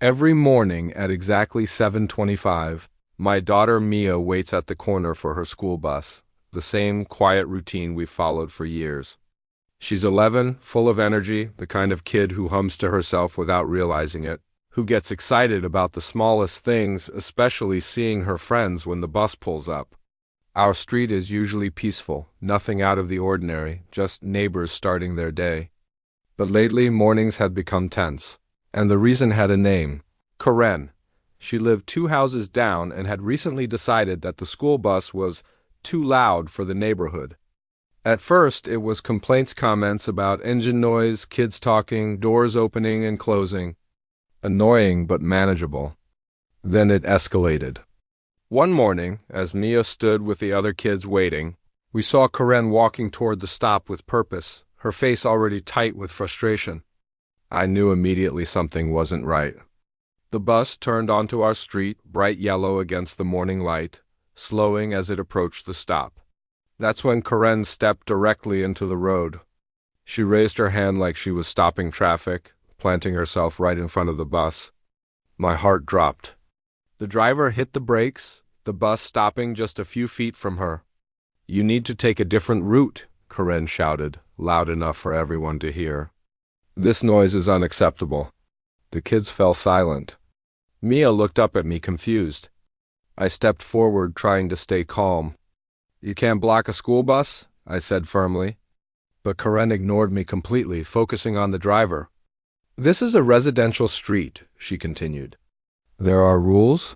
Every morning at exactly 7:25, my daughter Mia waits at the corner for her school bus, the same quiet routine we've followed for years. She's 11, full of energy, the kind of kid who hums to herself without realizing it, who gets excited about the smallest things, especially seeing her friends when the bus pulls up. Our street is usually peaceful, nothing out of the ordinary, just neighbors starting their day. But lately mornings had become tense. And the reason had a name: Karen. She lived 2 houses down and had recently decided that the school bus was too loud for the neighborhood. At first, it was complaints, comments about engine noise, kids talking, doors opening and closing. Annoying but manageable. Then it escalated. One morning, as Mia stood with the other kids waiting, we saw Karen walking toward the stop with purpose, her face already tight with frustration. I knew immediately something wasn't right. The bus turned onto our street, bright yellow against the morning light, slowing as it approached the stop. That's when Karen stepped directly into the road. She raised her hand like she was stopping traffic, planting herself right in front of the bus. My heart dropped. The driver hit the brakes, the bus stopping just a few feet from her. "You need to take a different route," Karen shouted, loud enough for everyone to hear. "This noise is unacceptable." The kids fell silent. Mia looked up at me confused. I stepped forward, trying to stay calm. "You can't block a school bus," I said firmly. But Karen ignored me completely, focusing on the driver. "This is a residential street," she continued. "There are rules?"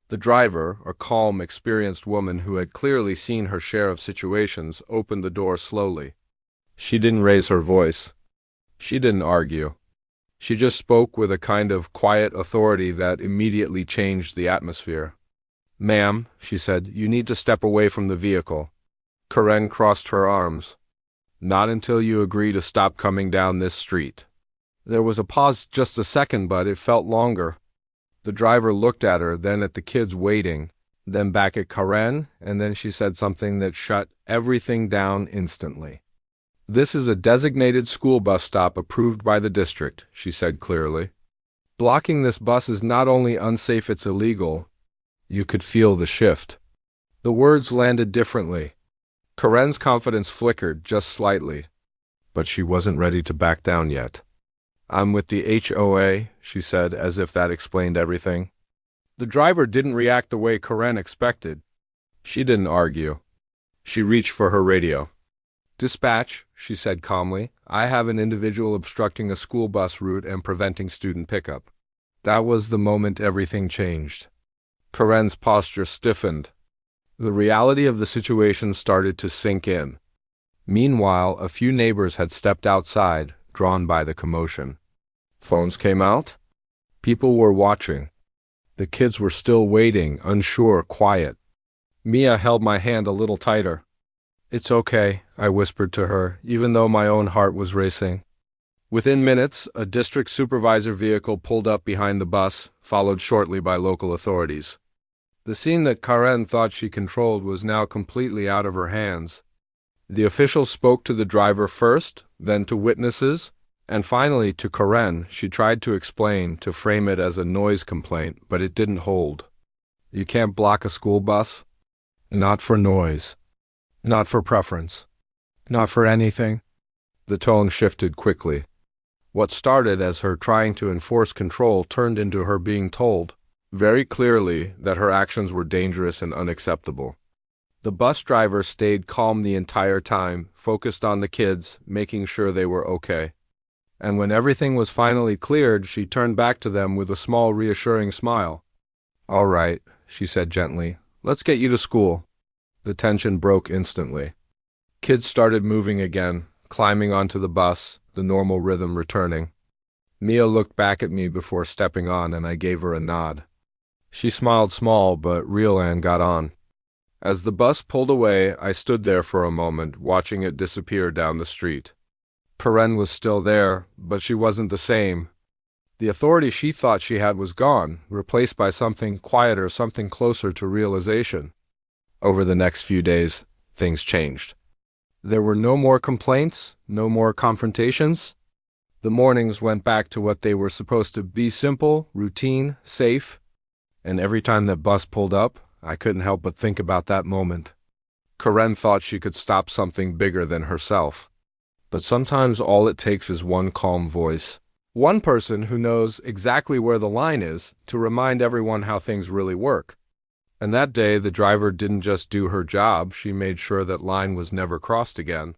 The driver, a calm, experienced woman who had clearly seen her share of situations, opened the door slowly. She didn't raise her voice. She didn't argue. She just spoke with a kind of quiet authority that immediately changed the atmosphere. "Ma'am," she said, "you need to step away from the vehicle." Karen crossed her arms. "Not until you agree to stop coming down this street." There was a pause, just a second, but it felt longer. The driver looked at her, then at the kids waiting, then back at Karen, and then she said something that shut everything down instantly. "This is a designated school bus stop approved by the district," she said clearly. "Blocking this bus is not only unsafe, it's illegal." You could feel the shift. The words landed differently. Karen's confidence flickered just slightly, but she wasn't ready to back down yet. "I'm with the HOA," she said, as if that explained everything. The driver didn't react the way Karen expected. She didn't argue. She reached for her radio. "Dispatch," she said calmly. "I have an individual obstructing a school bus route and preventing student pickup." That was the moment everything changed. Karen's posture stiffened. The reality of the situation started to sink in. Meanwhile, a few neighbors had stepped outside, drawn by the commotion. Phones came out. People were watching. The kids were still waiting, unsure, quiet. Mia held my hand a little tighter. "It's okay," I whispered to her, even though my own heart was racing. Within minutes, a district supervisor vehicle pulled up behind the bus, followed shortly by local authorities. The scene that Karen thought she controlled was now completely out of her hands. The official spoke to the driver first, then to witnesses, and finally to Karen. She tried to explain, to frame it as a noise complaint, but it didn't hold. "You can't block a school bus? Not for noise. Not for preference. Not for anything." The tone shifted quickly. What started as her trying to enforce control turned into her being told, very clearly, that her actions were dangerous and unacceptable. The bus driver stayed calm the entire time, focused on the kids, making sure they were okay. And when everything was finally cleared, she turned back to them with a small, reassuring smile. "All right," she said gently. "Let's get you to school." The tension broke instantly. Kids started moving again, climbing onto the bus, the normal rhythm returning. Mia looked back at me before stepping on, and I gave her a nod. She smiled small, but real, and got on. As the bus pulled away, I stood there for a moment, watching it disappear down the street. Karen was still there, but she wasn't the same. The authority she thought she had was gone, replaced by something quieter, something closer to realization. Over the next few days, things changed. There were no more complaints, no more confrontations. The mornings went back to what they were supposed to be: simple, routine, safe. And every time that bus pulled up, I couldn't help but think about that moment. Karen thought she could stop something bigger than herself. But sometimes all it takes is one calm voice. One person who knows exactly where the line is to remind everyone how things really work. And that day, the driver didn't just do her job, she made sure that line was never crossed again.